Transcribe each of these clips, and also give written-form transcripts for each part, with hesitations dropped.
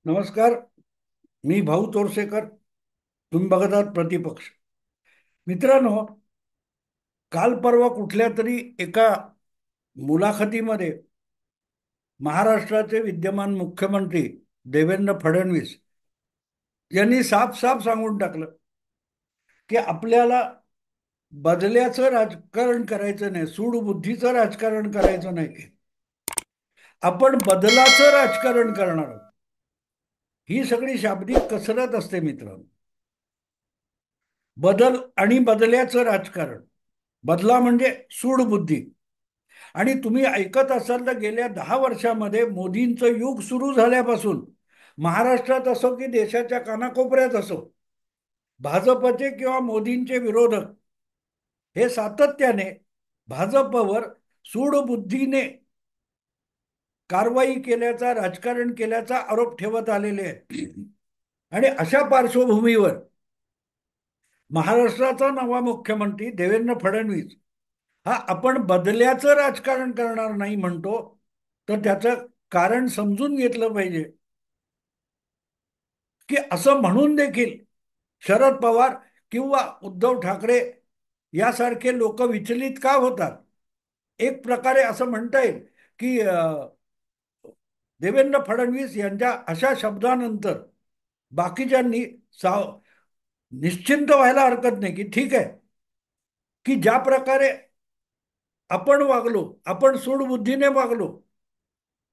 नमस्कार. मी भाऊ तोरसेकर. तुम्ही बघत आहात प्रतिपक्ष. मित्रांनो, काल परवा कुठल्या तरी एका मुलाखतीमध्ये महाराष्ट्राचे विद्यमान मुख्यमंत्री देवेंद्र फडणवीस यांनी साफ साफ सांगून टाकलं की आपल्याला बदल्याचं राजकारण करायचं नाही, सूडबुद्धीचं राजकारण करायचं नाही, आपण बदलाचं राजकारण करणार आहोत. ही सगळी शाब्दिक कसरत असते मित्रांनो. बदल आणि बदल्याचं राजकारण. बदला म्हणजे सूडबुद्धी. आणि तुम्ही ऐकत असाल तर गेल्या 10 वर्षामध्ये मोदींचं युग सुरू झाल्यापासून महाराष्ट्रात असो की देशाच्या कानाकोपऱ्यात असो, भाजपचे किंवा मोदींचे विरोधक हे सातत्याने भाजपवर सूडबुद्धीने कारवाई केल्याचा, राजकारण केल्याचा आरोप ठेवत आलेले आहेत. आणि अशा पार्श्वभूमीवर महाराष्ट्राचा नवा मुख्यमंत्री देवेंद्र फडणवीस हा आपण बदल्याचं राजकारण करणार नाही म्हणतो, तर त्याचं कारण समजून घेतलं पाहिजे की असं म्हणून देखील शरद पवार किंवा उद्धव ठाकरे यासारखे लोक विचलित का होतात. एक प्रकारे असं म्हणता येईल की देवेंद्र फडणवीस यांच्या अशा शब्दानंतर बाकीच्यांनी साव निश्चिंत व्हायला हरकत नाही की ठीक आहे, की ज्या प्रकारे आपण वागलो, आपण सूडबुद्धीने वागलो,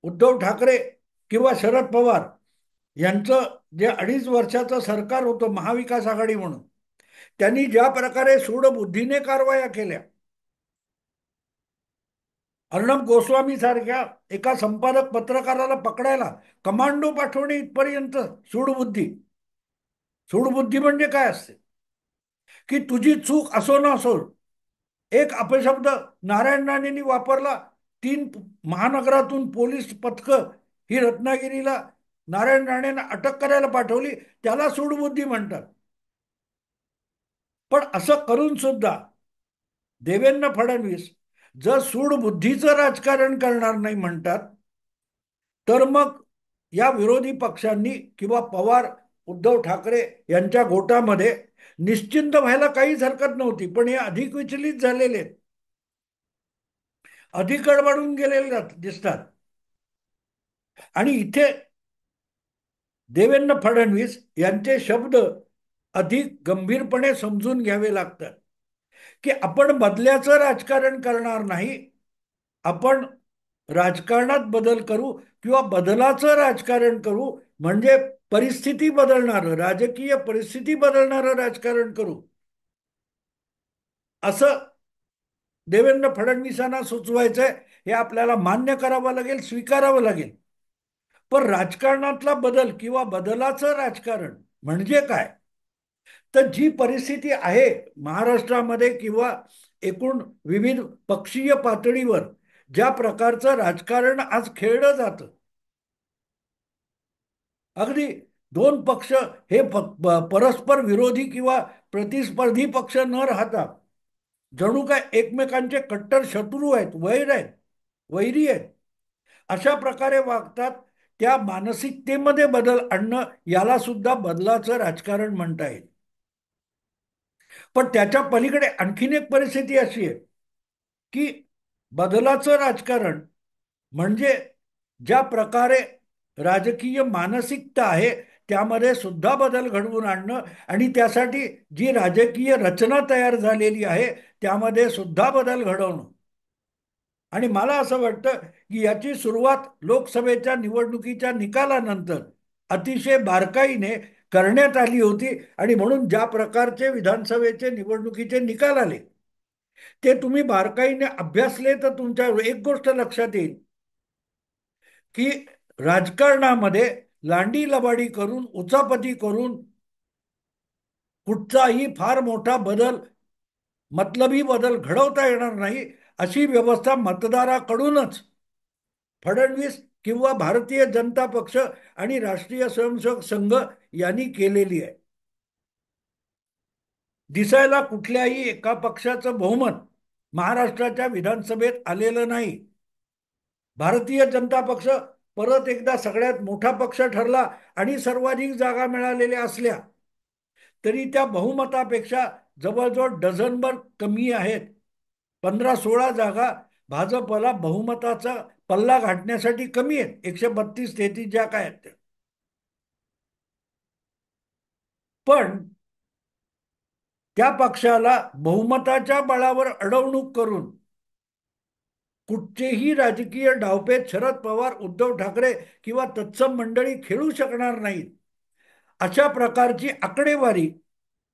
उद्धव ठाकरे किंवा शरद पवार यांचं जे 2.5 वर्षाचं सरकार होतं महाविकास आघाडी म्हणून, त्यांनी ज्या प्रकारे सूडबुद्धीने कारवाया केल्या, अर्णब गोस्वामी सारख्या एका संपादक पत्रकाराला पकडायला कमांडो पाठवणे इथपर्यंत सूडबुद्धी. सूडबुद्धी म्हणजे काय असते की तुझी चूक असो ना असो, एक अपशब्द नारायण राणेंनी वापरला, 3 महानगरातून पोलीस पथकं ही रत्नागिरीला नारायण राणेंना अटक करायला पाठवली, त्याला सूडबुद्धी म्हणतात. पण असं करून सुद्धा देवेंद्र फडणवीस जर सूडबुद्धीचं राजकारण करणार नाही म्हणतात, तर मग या विरोधी पक्षांनी किंवा पवार उद्धव ठाकरे यांच्या गोटामध्ये निश्चिंत व्हायला काहीच हरकत नव्हती. पण हे अधिक विचलित झालेले आहेत, अधिक गडबडून गेलेले दिसतात. आणि इथे देवेंद्र फडणवीस यांचे शब्द अधिक गंभीरपणे समजून घ्यावे लागतात की आपण बदल्याचं राजकारण करणार नाही, आपण राजकारणात बदल करू किंवा बदलाचं राजकारण करू, म्हणजे परिस्थिती बदलणारं, राजकीय परिस्थिती बदलणारं राजकारण करू, असं देवेंद्र फडणवीसांना सुचवायचंय. हे आपल्याला मान्य करावं लागेल, स्वीकारावं लागेल. पण राजकारणातला बदल किंवा बदलाचं राजकारण म्हणजे काय? तर जी परिस्थिती आहे महाराष्ट्रामध्ये किंवा एकूण विविध पक्षीय पातळीवर, ज्या प्रकारचं राजकारण आज खेळलं जातं, अगदी दोन पक्ष हे परस्पर विरोधी किंवा प्रतिस्पर्धी पक्ष न राहता जणू काय एकमेकांचे कट्टर शत्रू आहेत, वैर आहेत, वैरी आहेत, अशा प्रकारे वागतात. त्या मानसिकतेमध्ये बदल आणणं, याला सुद्धा बदलाचं राजकारण म्हणता येईल. पण त्याच्या पलीकडे आणखीन एक परिस्थिती अशी आहे की बदलाचं राजकारण म्हणजे ज्या प्रकारे राजकीय मानसिकता आहे त्यामध्ये सुद्धा बदल घडवून आणणं, आणि त्यासाठी जी राजकीय रचना तयार झालेली आहे त्यामध्ये सुद्धा बदल घडवणं. आणि मला असं वाटतं की याची सुरुवात लोकसभेच्या निवडणुकीच्या निकालानंतर अतिशय बारकाईने करण्यात आली होती. आणि म्हणून ज्या प्रकारचे विधानसभेचे निवडणुकीचे निकाल आले ते तुम्ही बारकाईने अभ्यासले तर तुमच्या एक गोष्ट लक्षात येईल की राजकारणामध्ये लांडी लबाडी करून, उचापती करून कुठचाही फार मोठा बदल, मतलबी बदल घडवता येणार नाही, अशी व्यवस्था मतदाराकडूनच फडणवीस किंवा भारतीय जनता पक्ष आणि राष्ट्रीय स्वयंसेवक संघ यांनी केलेली आहे. दिसायला कुठल्याही एका पक्षाचं बहुमत महाराष्ट्राच्या विधानसभेत आलेलं नाही. भारतीय जनता पक्ष परत एकदा सगळ्यात मोठा पक्ष ठरला आणि सर्वाधिक जागा मिळालेल्या असल्या तरी त्या बहुमतापेक्षा जवळजवळ डझनभर कमी आहेत. 15-16 जागा भाजपला बहुमताचा पल्ला गाठण्यासाठी कमी आहेत. 132-33 ज्या काय आहेत त्या. पण त्या पक्षाला बहुमताच्या बळावर अडवणूक करून कुठचेही राजकीय डावपेच शरद पवार, उद्धव ठाकरे किंवा तत्सम मंडळी खेळू शकणार नाहीत. अशा प्रकारची आकडेवारी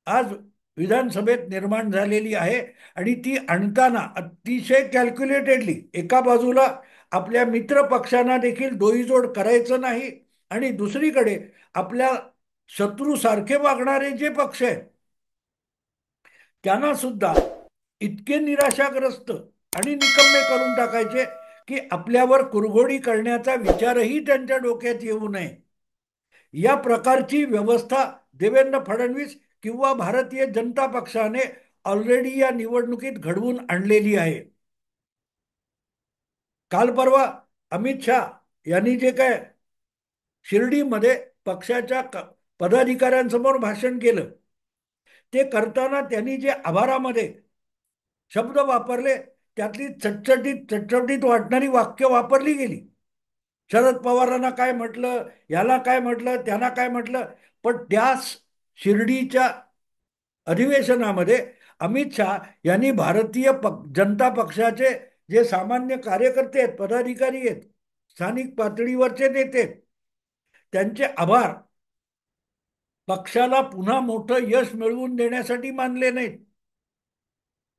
आज विधानसभेत निर्माण झालेली आहे. आणि ती आणताना अतिशय कॅल्क्युलेटेडली एका बाजूला आपल्या मित्र पक्षांना देखील डोईजोड करायचं नाही आणि दुसरीकडे आपल्या शत्रू सारखे वागणारे जे पक्ष आहेत त्यांना सुद्धा इतके निराशाग्रस्त आणि निकम्मे करून टाकायचे की आपल्यावर कुरघोडी करण्याचा विचारही त्यांच्या डोक्यात येऊ नये. या प्रकारची व्यवस्था देवेंद्र फडणवीस किंवा भारतीय जनता पक्षाने ऑलरेडी या निवडणुकीत घडवून आणलेली आहे. काल परवा अमित शाह यांनी जे काय शिर्डीमध्ये पक्षाच्या पदाधिकाऱ्यांसमोर भाषण केलं ते करताना त्यांनी जे आभारामध्ये शब्द वापरले त्यातली चटचटीत वाटणारी वाक्य वापरली गेली. शरद पवारांना काय म्हटलं, याला काय म्हटलं, त्यांना काय म्हटलं. पण त्या शिर्डीच्या अधिवेशनामध्ये अमित शाह यांनी भारतीय जनता पक्षाचे जे सामान्य कार्यकर्ते आहेत, पदाधिकारी आहेत, स्थानिक पातळीवरचे नेते त्यांचे आभार पक्षाला पुन्हा मोठं यश मिळवून देण्यासाठी मानले नाहीत.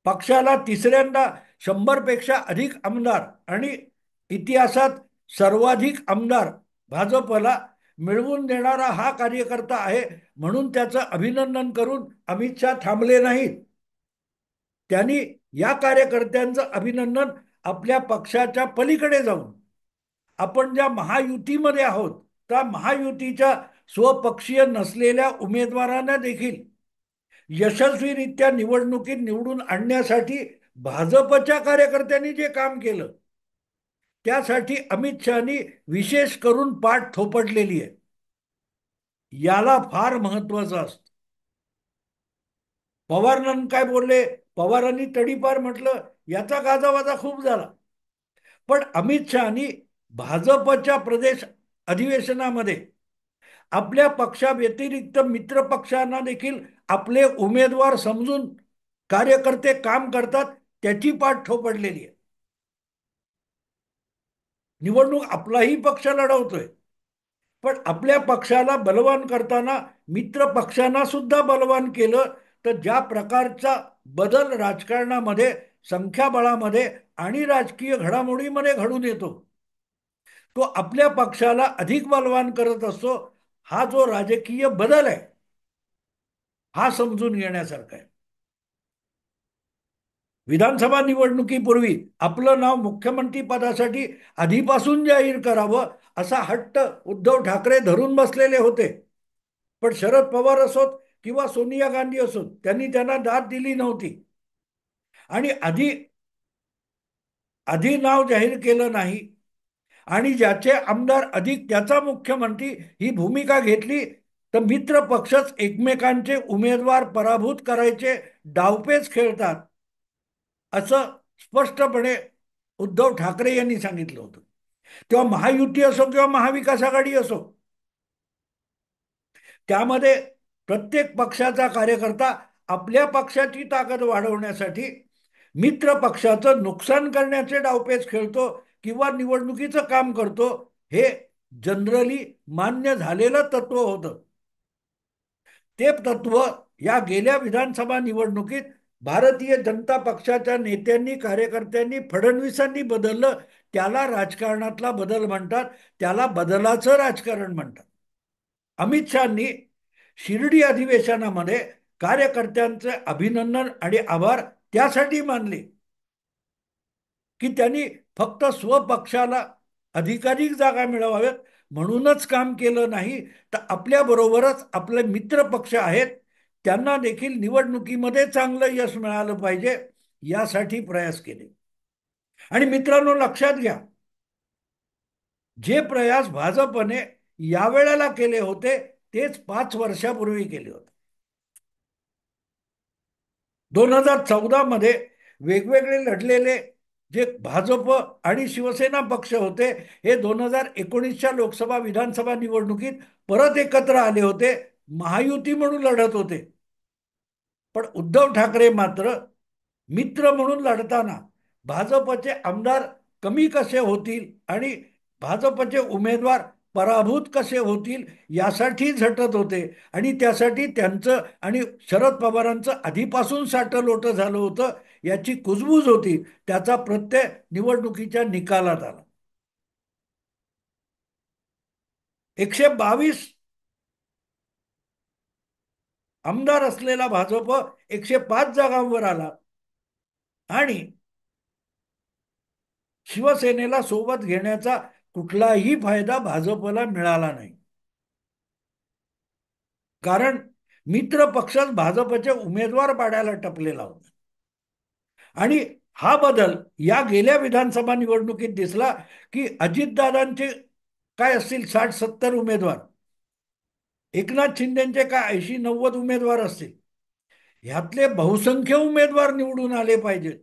पक्षाला तिसऱ्यांदा 100 पेक्षा अधिक आमदार आणि इतिहासात सर्वाधिक आमदार भाजपला मिळवून देणारा हा कार्यकर्ता आहे म्हणून त्याचं अभिनंदन करून अमित शाह थांबले नाहीत. त्यांनी या कार्यकर्त्यांचं अभिनंदन आपल्या पक्षाच्या पलीकडे जाऊन आपण ज्या महायुतीमध्ये आहोत त्या महायुतीच्या स्वपक्षीय नसलेल्या उमेदवारांना देखील यशस्वीरित्या निवडणुकीत निवडून आणण्यासाठी भाजपच्या कार्यकर्त्यांनी जे काम केलं त्यासाठी अमित शहानी विशेष करून पाठ थोपटलेली आहे. याला फार महत्वाचं असतं. पवारांनी काय बोलले, पवारांनी तडीपार म्हटलं, याचा गाजावाजा खूप झाला. पण अमित शहानी भाजपच्या प्रदेश अधिवेशनामध्ये आपल्या पक्षाव्यतिरिक्त मित्र पक्षांना देखील आपले उमेदवार समजून कार्यकर्ते काम करतात त्याची पाठ थोपडलेली आहे. निवडणूक आपलाही पक्ष लढवतोय पण आपल्या पक्षाला बलवान करताना मित्र पक्षांना सुद्धा बलवान केलं तर ज्या प्रकारचा बदल राजकारणामध्ये, संख्याबळामध्ये आणि राजकीय घडामोडीमध्ये घडून येतो तो आपल्या पक्षाला अधिक बलवान करत असतो. हा जो राजकीय बदल आहे हा समजून घेण्यासारखा आहे. विधानसभा निवडणुकीपूर्वी आपलं नाव मुख्यमंत्री पदासाठी आधीपासून जाहीर करावं असा हट्ट उद्धव ठाकरे धरून बसलेले होते. पण शरद पवार असोत किंवा सोनिया गांधी असोत त्यांनी त्यांना दाद दिली नव्हती आणि आधी आधी नाव जाहीर केलं नाही आणि ज्याचे आमदार अधिक त्याचा मुख्यमंत्री ही भूमिका घेतली तर मित्र पक्षच एकमेकांचे उमेदवार पराभूत करायचे डावपेच खेळतात असं स्पष्टपणे उद्धव ठाकरे यांनी सांगितलं होतं. तेव्हा महायुती असो किंवा महाविकास आघाडी असो त्यामध्ये प्रत्येक पक्षाचा कार्यकर्ता आपल्या पक्षाची ताकद वाढवण्यासाठी मित्र पक्षाचं नुकसान करण्याचे डावपेच खेळतो किंवा निवडणुकीचं काम करतो हे जनरली मान्य झालेलं तत्व होतं. ते तत्व या गेल्या विधानसभा निवडणुकीत भारतीय जनता पक्षाच्या नेत्यांनी, कार्यकर्त्यांनी, फडणवीसांनी बदललं. त्याला राजकारणातला बदल म्हणतात, त्याला बदलाचं राजकारण म्हणतात. अमित शहानी शिर्डी अधिवेशनामध्ये कार्यकर्त्यांचे अभिनंदन आणि आभार त्यासाठी मानले की त्यांनी फक्त स्वपक्षाला अधिकाधिक जागा मिळवाव्यात म्हणूनच काम केलं नाही तर आपल्याबरोबरच आपले मित्र पक्ष आहेत त्यांना देखील निवडणुकीमध्ये चांगलं यश मिळालं पाहिजे यासाठी प्रयास केले. आणि मित्रांनो लक्षात घ्या जे प्रयास भाजपने यावेळेला केले होते तेच 5 वर्षापूर्वी केले होते. 2014 मध्ये वेगवेगळे लढलेले जे भाजप आणि शिवसेना पक्ष होते, हे 2019च्या लोकसभा विधानसभा निवडणुकीत परत एकत्र आले होते, महायुती म्हणून लढत होते. पण उद्धव ठाकरे मात्र मित्र म्हणून लढताना भाजपचे आमदार कमी कसे होतील आणि भाजपचे उमेदवार पराभूत कसे होतील यासाठी झटत होते. आणि त्यासाठी त्यांचं आणि शरद पवारांचं आधीपासून साटलोटं झालं होतं, याची कुजबूज होती. त्याचा प्रत्यय निवडणुकीच्या निकालात आला. 122 आमदार असलेला भाजप 105 जागांवर आला आणि शिवसेनेला सोबत घेण्याचा कुठलाही फायदा भाजपला मिळाला नाही. कारण मित्र पक्षच भाजपचे उमेदवार पाडायला टपलेला होता. आणि हा बदल या गेल्या विधानसभा निवडणुकीत दिसला की अजितदादांचे काय असतील 60-70 उमेदवार, एकनाथ शिंदेचे काय 80-90 उमेदवार असतील, ह्यातले बहुसंख्य उमेदवार निवडून आले पाहिजेत.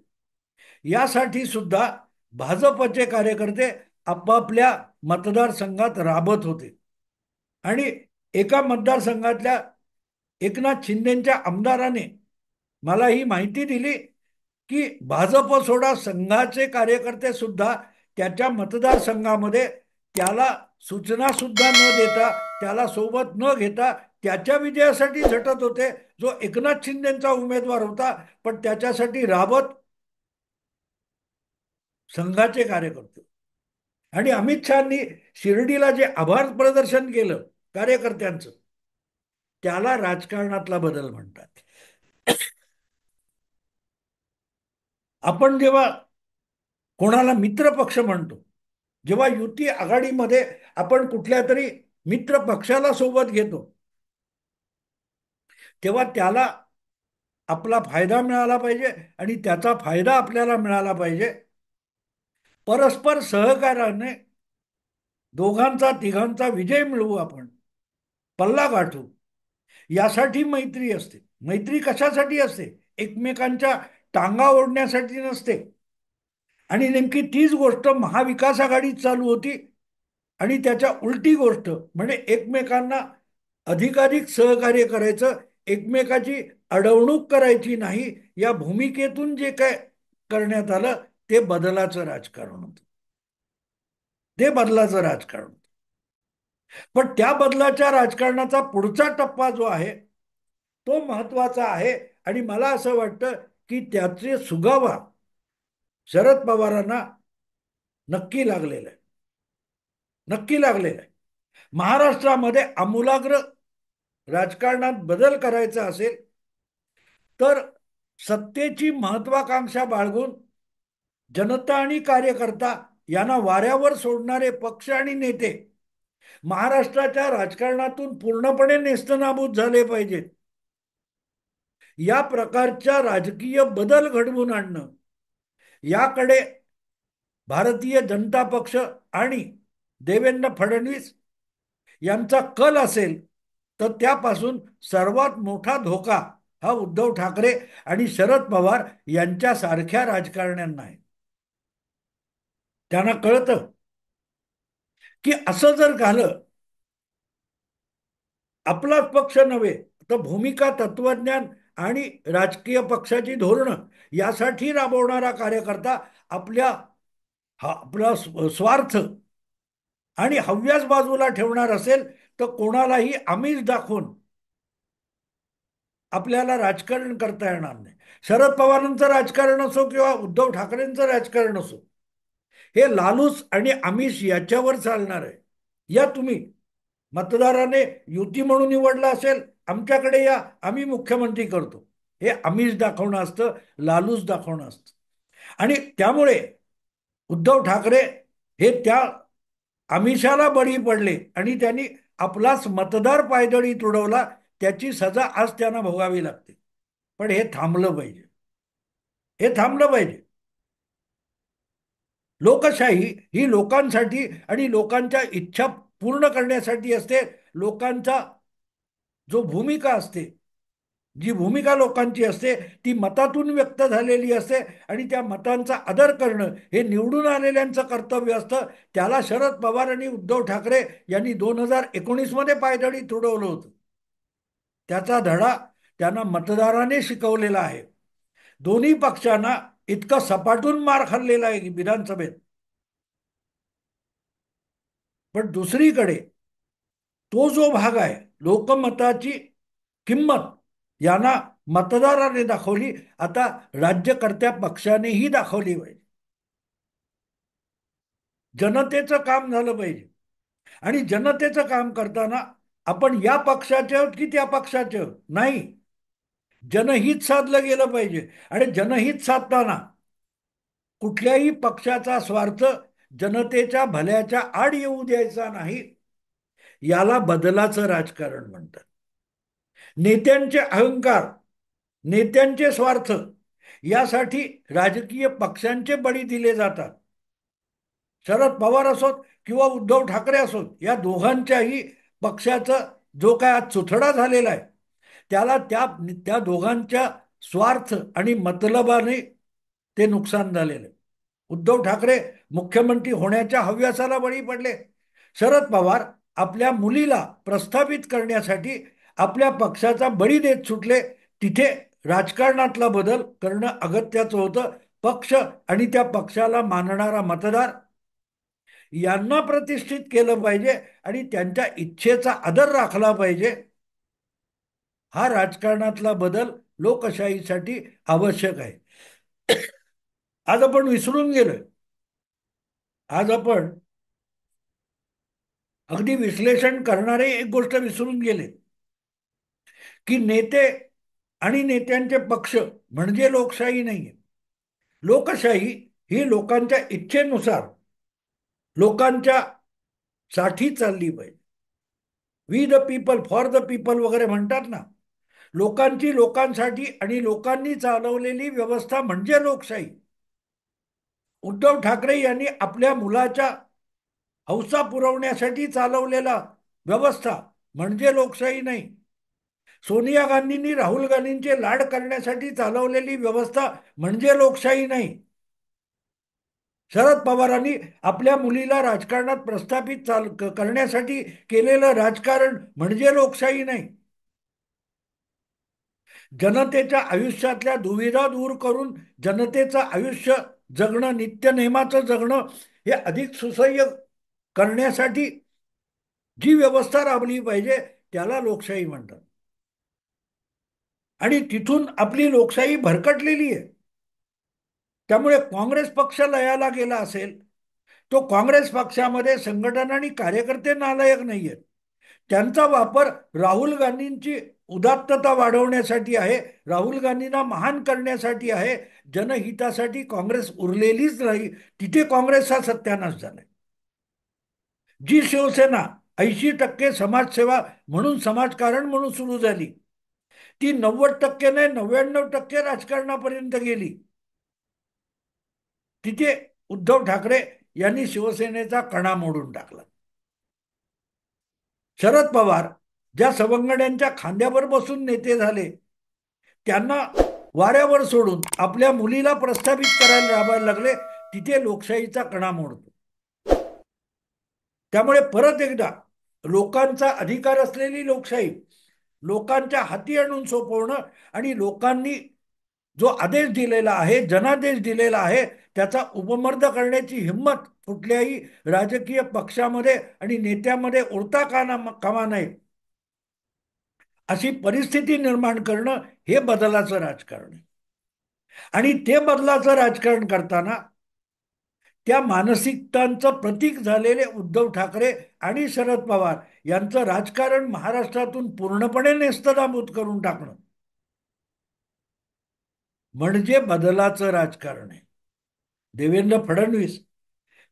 यासाठी सुद्धा भाजपचे कार्यकर्ते आपापल्या मतदारसंघात राबत होते. आणि एका मतदारसंघातल्या एकनाथ शिंदेच्या आमदाराने मला ही माहिती दिली की भाजप सोडा संघाचे कार्यकर्ते सुद्धा त्याच्या मतदारसंघामध्ये त्याला सूचना सुद्धा न देता, त्याला सोबत न घेता त्याच्या विजयासाठी झटत होते, जो एकनाथ शिंदेचा उमेदवार होता. पण त्याच्यासाठी राबत संघाचे कार्यकर्ते. आणि अमित शहानी शिर्डीला जे आभार प्रदर्शन केलं कार्यकर्त्यांचं, त्याला राजकारणातला बदल म्हणतात. आपण जेव्हा कोणाला मित्र पक्ष म्हणतो, जेव्हा युती आघाडीमध्ये आपण कुठल्या तरी मित्र पक्षाला सोबत घेतो, तेव्हा त्याला आपला फायदा मिळाला पाहिजे आणि त्याचा फायदा आपल्याला मिळाला पाहिजे. परस्पर सहकार्याने दोघांचा तिघांचा विजय मिळवू, आपण पल्ला गाठू. यासाठी मैत्री असते. मैत्री कशासाठी असते? एकमेकांच्या टांगा ओढण्यासाठी नसते. आणि नेमकी तीच गोष्ट महाविकास आघाडीत चालू होती. आणि त्याच्या उलटी गोष्ट म्हणजे एकमेकांना अधिकाधिक सहकार्य करायचं, एकमेकाची अडवणूक करायची नाही, या भूमिकेतून जे काय करण्यात आलं ते बदलाचं राजकारण होतं. ते बदलाचं राजकारण होतं. पण त्या बदलाच्या राजकारणाचा पुढचा टप्पा जो आहे तो महत्वाचा आहे. आणि मला असं वाटतं की त्याचे सुगावा शरद पवारांना नक्की लागलेलं आहे. नक्की लागलेलं आहे. महाराष्ट्रामध्ये आमूलाग्र राजकारणात बदल करायचा असेल तर सत्तेची महत्वाकांक्षा बाळगून जनता आणि कार्यकर्ता यांना वाऱ्यावर सोडणारे पक्ष आणि नेते महाराष्ट्राच्या राजकारणातून पूर्णपणे नेस्तनाबूत झाले पाहिजेत. या प्रकारच्या राजकीय बदल घडवून आणणं, याकडे भारतीय जनता पक्ष आणि देवेंद्र फडणवीस यांचा कल असेल तर त्यापासून सर्वात मोठा धोका हा उद्धव ठाकरे आणि शरद पवार यांच्यासारख्या राजकारण्यांना आहे. त्यांना कळतं की असं जर झालं, आपलाच पक्ष नव्हे तर भूमिका, तत्वज्ञान आणि राजकीय पक्षाची धोरणं यासाठी राबवणारा कार्यकर्ता आपला स्वार्थ आणि हव्यास बाजूला ठेवणार असेल तर कोणालाही आमिष दाखवून आपल्याला राजकारण करता येणार नाही. शरद पवारांचं राजकारण असो किंवा उद्धव ठाकरेंचं राजकारण असो, हे लालूच आणि आमिष याच्यावर चालणार आहे. या तुम्ही मतदाराने युती म्हणून निवडला असेल, आमच्याकडे या, आम्ही मुख्यमंत्री करतो, हे आमिष दाखवणं असतं, लालूच दाखवणं असतं. आणि त्यामुळे उद्धव ठाकरे हे त्या आमिषाला बळी पडले आणि त्यांनी आपलाच मतदार पायदळी तुडवला. त्याची सजा आज त्यांना भोगावी लागते. पण हे थांबलं पाहिजे. हे थांबलं पाहिजे. लोकशाही ही लोकांसाठी आणि लोकांच्या इच्छा पूर्ण करण्यासाठी असते. लोकांचा जो भूमिका असते, जी भूमिका लोकांची असते ती मतातून व्यक्त झालेली असते आणि त्या मतांचा आदर करणं हे निवडून आलेल्यांचं कर्तव्य असतं. त्याला शरद पवार आणि उद्धव ठाकरे यांनी 2019 मध्ये पायदळी तुडवलं होतं. त्याचा धडा त्यांना मतदाराने शिकवलेला आहे. दोन्ही पक्षांना इतकं सपाटून मार खाल्लेला आहे विधानसभेत. पण दुसरीकडे तो जो भाग आहे, लोकमताची किंमत यांना मतदाराने दाखवली. आता राज्यकर्त्या पक्षानेही दाखवली पाहिजे. जनतेचं काम झालं पाहिजे. आणि जनतेचं काम करताना आपण या पक्षाचे आहोत की त्या पक्षाचे आहोत नाही, जनहित साधलं गेलं पाहिजे. आणि जनहित साधताना कुठल्याही पक्षाचा स्वार्थ जनतेच्या भल्याच्या आड येऊ द्यायचा नाही. याला बदलाचं राजकारण म्हणतात. नेत्यांचे अहंकार, नेत्यांचे स्वार्थ यासाठी राजकीय पक्षांचे बळी दिले जातात. शरद पवार असोत किंवा उद्धव ठाकरे असोत, या दोघांच्याही पक्षाचा जो काय आज चुथडा झालेला आहे त्याला त्या त्या दोघांच्या स्वार्थ आणि मतलबाने ते नुकसान झालेलं. उद्धव ठाकरे मुख्यमंत्री होण्याच्या हव्यासाला बळी पडले. शरद पवार आपल्या मुलीला प्रस्थापित करण्यासाठी आपल्या पक्षाचा बळी देत सुटले. तिथे राजकारणातला बदल करणं अगत्याचं होतं. पक्ष आणि त्या पक्षाला मानणारा मतदार यांना प्रतिष्ठित केलं पाहिजे आणि त्यांच्या इच्छेचा आदर राखला पाहिजे. हा राजकारणातला बदल लोकशाहीसाठी आवश्यक आहे. आज आपण विसरून गेलोय. आज आपण अगदी विश्लेषण करणारे एक गोष्ट विसरून गेले की नेते आणि नेत्यांचे पक्ष म्हणजे लोकशाही नाहीये. लोकशाही ही लोकांच्या इच्छेनुसार लोकांच्या साठी चालली पाहिजे. We the people for the people वगैरे म्हणतात ना, लोकांची लोकांसाठी आणि लोकांनी चालवलेली व्यवस्था म्हणजे लोकशाही. उद्धव ठाकरे यांनी आपल्या मुलाच्या हौसा पुरवण्यासाठी चालवलेला व्यवस्था म्हणजे लोकशाही नाही. सोनिया गांधींनी राहुल गांधींचे लाड करण्यासाठी चालवलेली व्यवस्था म्हणजे लोकशाही नाही. शरद पवारांनी आपल्या मुलीला राजकारणात प्रस्थापित करण्यासाठी केलेलं राजकारण म्हणजे लोकशाही नाही. जनतेच्या आयुष्यातल्या दुविधा दूर करून जनतेचं आयुष्य जगणं, नित्यनेमाचं जगणं हे अधिक सुसह्य करण्यासाठी जी व्यवस्था राबली पाहिजे त्याला लोकशाही म्हणतात. आणि तिथून आपली लोकशाही भरकटलेली आहे. त्यामुळे काँग्रेस पक्ष लयाला गेला असेल, तो काँग्रेस पक्षामध्ये संघटना आणि कार्यकर्ते नालायक नाहीयेत. त्यांचा वापर राहुल गांधींची उदात्तता वाढवण्यासाठी आहे, राहुल गांधींना महान करण्यासाठी आहे. जनहितासाठी काँग्रेस उरलेलीच नाही. तिथे काँग्रेसचा सत्यानाश झालाय. जी शिवसेना 80% समाजसेवा म्हणून, समाजकारण म्हणून सुरू झाली, ती 90% नाही 99% राजकारणापर्यंत गेली. तिथे उद्धव ठाकरे यांनी शिवसेनेचा कणा मोडून टाकला. शरद पवार ज्या सवंगड्यांच्या खांद्यावर बसून नेते झाले, त्यांना वाऱ्यावर सोडून आपल्या मुलीला प्रस्थापित करायला राबायला लागले. तिथे लोकशाहीचा कणा मोडतो. त्यामुळे परत एकदा लोकांचा अधिकार असलेली लोकशाही लोकांच्या हाती आणून सोपवणं आणि लोकांनी जो आदेश दिलेला आहे, जनादेश दिलेला आहे, त्याचा उपमर्द करण्याची हिंमत कुठल्याही राजकीय पक्षामध्ये आणि नेत्यामध्ये उरता कामा नये. अशी परिस्थिती निर्माण करणं हे बदलाचं राजकारण आहे. आणि ते बदलाचं राजकारण करताना त्या मानसिकतांचं प्रतीक झालेले उद्धव ठाकरे आणि शरद पवार यांचं राजकारण महाराष्ट्रातून पूर्णपणे नेस्तनाबूत करून टाकणं म्हणजे बदलाचं राजकारण आहे. देवेंद्र फडणवीस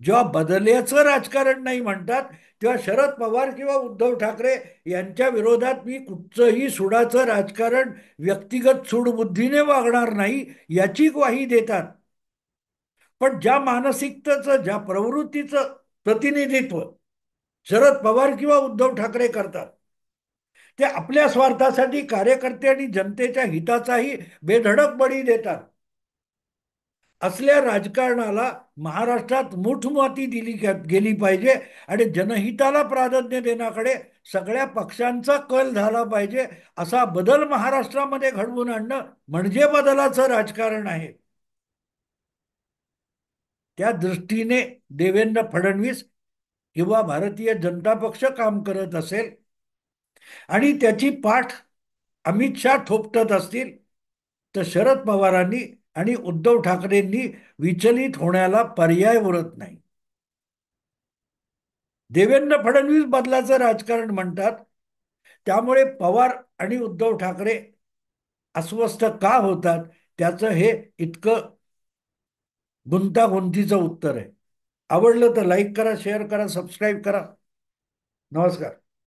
जेव्हा बदल्याचं राजकारण नाही म्हणतात, तेव्हा शरद पवार किंवा उद्धव ठाकरे यांच्या विरोधात मी कुठचंही सुडाचं राजकारण व्यक्तिगत सूडबुद्धीने वागणार नाही याची ग्वाही देतात. पण ज्या मानसिकतेचं, ज्या प्रवृत्तीचं प्रतिनिधित्व शरद पवार किंवा उद्धव ठाकरे करतात, ते आपल्या स्वार्थासाठी कार्यकर्ते आणि जनतेच्या हिताचाही बेधडक बळी देतात. असल्या राजकारणाला महाराष्ट्रात मूठमाती दिली गेली पाहिजे आणि जनहिताला प्राधान्य देण्याकडे सगळ्या पक्षांचा कल झाला पाहिजे. असा बदल महाराष्ट्रामध्ये घडवून आणणं म्हणजे बदलाचं राजकारण आहे. त्या दृष्टीने देवेंद्र फडणवीस किंवा भारतीय जनता पक्ष काम करत असेल आणि त्याची पाठ अमित शहा थोपटत असतील, तर शरद पवारांनी आणि उद्धव ठाकरेंनी विचलित होण्याला पर्याय उरत नाही. देवेंद्र फडणवीस बदलाचं राजकारण म्हणतात, त्यामुळे पवार आणि उद्धव ठाकरे अस्वस्थ का होतात, त्याचं हे इतकं गुंतागुंतीचं उत्तर आहे. आवडलं तर लाईक करा, शेअर करा, सबस्क्राईब करा. नमस्कार.